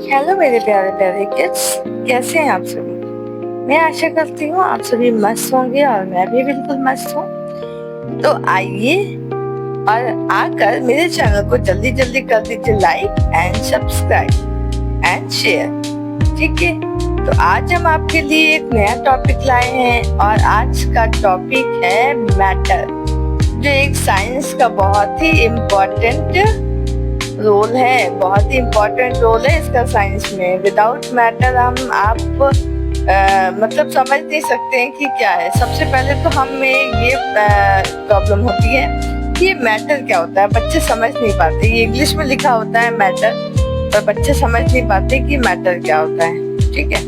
Hello मेरे प्यारे प्यारे किड्स, कैसे हैं आप सभी। मैं आशा करती हूँ आप सभी मस्त होंगे और मैं भी बिल्कुल मस्त हूँ। तो आइए और आकर मेरे चैनल को जल्दी जल्दी कर दीजिए like and subscribe and share. ठीक है, तो आज हम आपके लिए एक नया टॉपिक लाए हैं और आज का टॉपिक है मैटर, जो एक साइंस का बहुत ही इम्पोर्टेंट रोल है। बहुत ही इम्पोर्टेंट रोल है इसका साइंस में। विदाउट मैटर हम आप मतलब समझ नहीं सकते हैं कि क्या है। सबसे पहले तो हमें ये प्रॉब्लम होती है कि ये मैटर क्या होता है। बच्चे समझ नहीं पाते, ये इंग्लिश में लिखा होता है मैटर, पर बच्चे समझ नहीं पाते कि मैटर क्या होता है। ठीक है,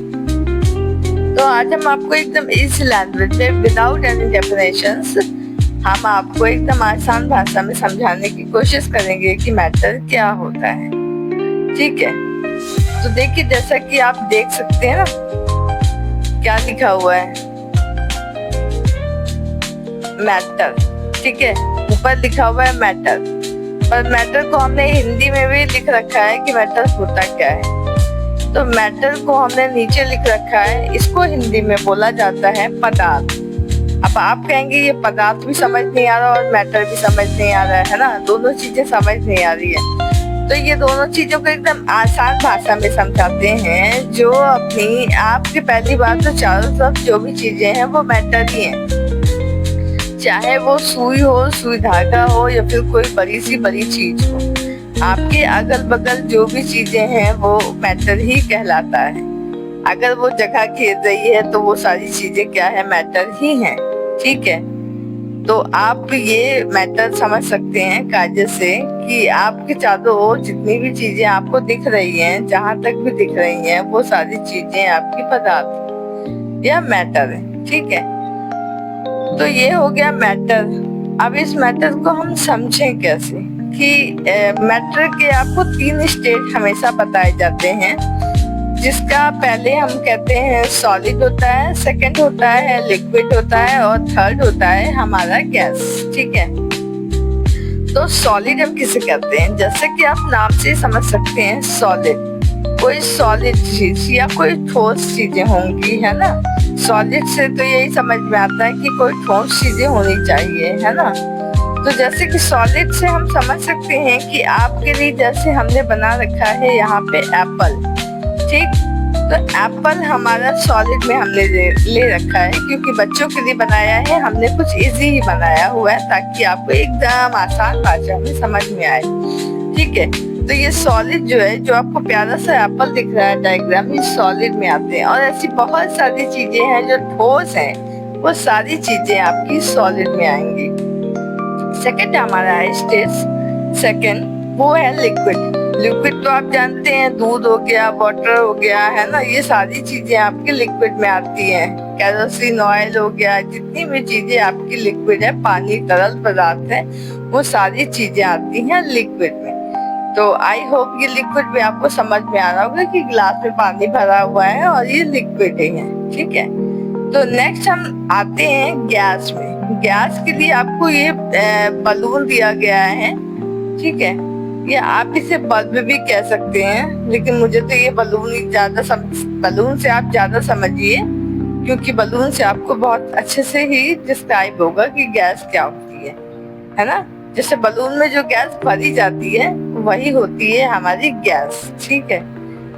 तो आज हम आपको एकदम इजी लैंग्वेज में विदाउट एनी डेफिनेशंस हम आपको एकदम आसान भाषा में समझाने की कोशिश करेंगे कि मैटर क्या होता है। ठीक है, तो देखिए जैसा कि आप देख सकते हैं ना, क्या लिखा हुआ है, मैटर। ठीक है, ऊपर लिखा हुआ है मैटर, पर मैटर को हमने हिंदी में भी लिख रखा है कि मैटर होता क्या है। तो मैटर को हमने नीचे लिख रखा है, इसको हिंदी में बोला जाता है पदार्थ। अब आप कहेंगे ये पदार्थ भी समझ नहीं आ रहा और मैटर भी समझ नहीं आ रहा है ना, दोनों चीजें समझ नहीं आ रही है। तो ये दोनों चीजों को एकदम आसान भाषा में समझाते हैं, जो अपनी आपकी पहली बात तो चारों तरफ जो भी चीजें हैं वो मैटर ही हैं। चाहे वो सुई हो, सुई धागा हो, या फिर कोई बड़ी सी बड़ी चीज हो, आपके अगल बगल जो भी चीजें हैं वो मैटर ही कहलाता है। अगर वो जगह घेर रही है तो वो सारी चीजें क्या है, मैटर ही हैं। ठीक है, तो आप ये मैटर समझ सकते हैं कायदे से कि आपके चारों ओर जितनी भी चीजें आपको दिख रही हैं, जहां तक भी दिख रही हैं, वो सारी चीजें आपकी पदार्थ या मैटर है। ठीक है, तो ये हो गया मैटर। अब इस मैटर को हम समझें कैसे कि मैटर के आपको 3 स्टेज हमेशा बताए जाते हैं, जिसका पहले हम कहते हैं सॉलिड होता है, सेकंड होता है लिक्विड होता है, और थर्ड होता है हमारा गैस। ठीक है, तो सॉलिड हम किसे कहते हैं, जैसे कि आप नाम से समझ सकते हैं, सॉलिड कोई सॉलिड चीज या कोई ठोस चीजें होंगी, है ना। सॉलिड से तो यही समझ में आता है कि कोई ठोस चीजें होनी चाहिए, है ना। तो जैसे कि सॉलिड से हम समझ सकते हैं कि आपके लिए जैसे हमने बना रखा है यहाँ पे एप्पल। ठीक, तो एप्पल हमारा सॉलिड में हमने ले रखा है, क्योंकि बच्चों के लिए बनाया है हमने, कुछ इजी ही बनाया हुआ है ताकि आपको एकदम आसान भाषा में समझ में आए। ठीक है, तो ये सॉलिड जो है, जो आपको प्यारा सा एप्पल दिख रहा है डायग्राम, ये सॉलिड में आते हैं। और ऐसी बहुत सारी चीजें हैं जो ठोस हैं, वो सारी चीजें आपकी सॉलिड में आएंगी। सेकंड हमारा है स्टेज सेकंड, वो है लिक्विड। लिक्विड तो आप जानते हैं, दूध हो गया, वाटर हो गया, है ना, ये सारी चीजें आपके लिक्विड में आती हैं। केरोसिन ऑयल हो गया, जितनी भी चीजें आपकी लिक्विड है, पानी तरल पदार्थ है, वो सारी चीजें आती हैं लिक्विड में। तो आई होप ये लिक्विड भी आपको समझ में आ रहा होगा कि गिलास में पानी भरा हुआ है और ये लिक्विड ही है। ठीक है, तो नेक्स्ट हम आते हैं गैस में। गैस के लिए आपको ये बलून दिया गया है। ठीक है, या आप इसे बल्ब भी कह सकते हैं, लेकिन मुझे तो ये बलून ही बलून से आप ज्यादा समझिए, क्योंकि बलून से आपको बहुत अच्छे से ही डिस्क्राइब होगा कि गैस क्या होती है ना। जैसे बलून में जो गैस भरी जाती है वही होती है हमारी गैस। ठीक है,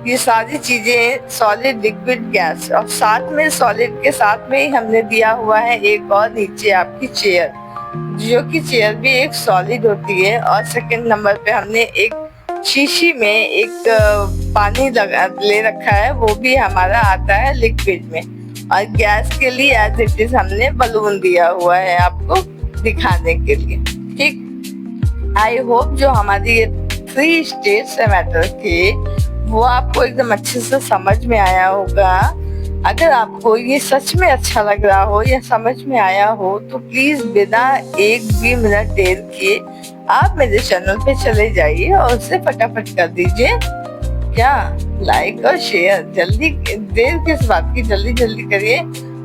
ये सारी चीजें सॉलिड लिक्विड गैस, और साथ में सॉलिड के साथ में ही हमने दिया हुआ है एक और नीचे आपकी चेयर, जो कि चेयर भी एक सॉलिड होती है। और सेकंड नंबर पे हमने एक शीशी में एक पानी ले रखा है, वो भी हमारा आता है लिक्विड में। और गैस के लिए एज इट इज हमने बलून दिया हुआ है आपको दिखाने के लिए। ठीक, आई होप जो हमारी ये 3 स्टेज है मैटर के, वो आपको एकदम अच्छे से समझ में आया होगा। अगर आपको ये सच में अच्छा लग रहा हो या समझ में आया हो, तो प्लीज बिना एक भी मिनट देर किए आप मेरे चैनल पे चले जाइए और उसे फटाफट कर दीजिए क्या, लाइक और शेयर। जल्दी, देर किस बात की, जल्दी जल्दी करिए।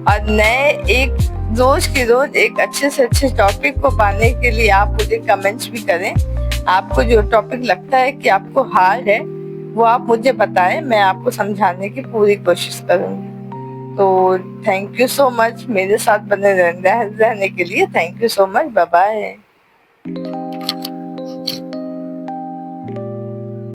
और नए एक रोज की रोज एक अच्छे से अच्छे टॉपिक को पाने के लिए आप मुझे कमेंट्स भी करें। आपको जो टॉपिक लगता है कि आपको हार्ड है, वो आप मुझे बताएं, मैं आपको समझाने की पूरी कोशिश करूंगी। तो थैंक यू सो मच मेरे साथ बने रहने के लिए। Thank you so much. Bye bye.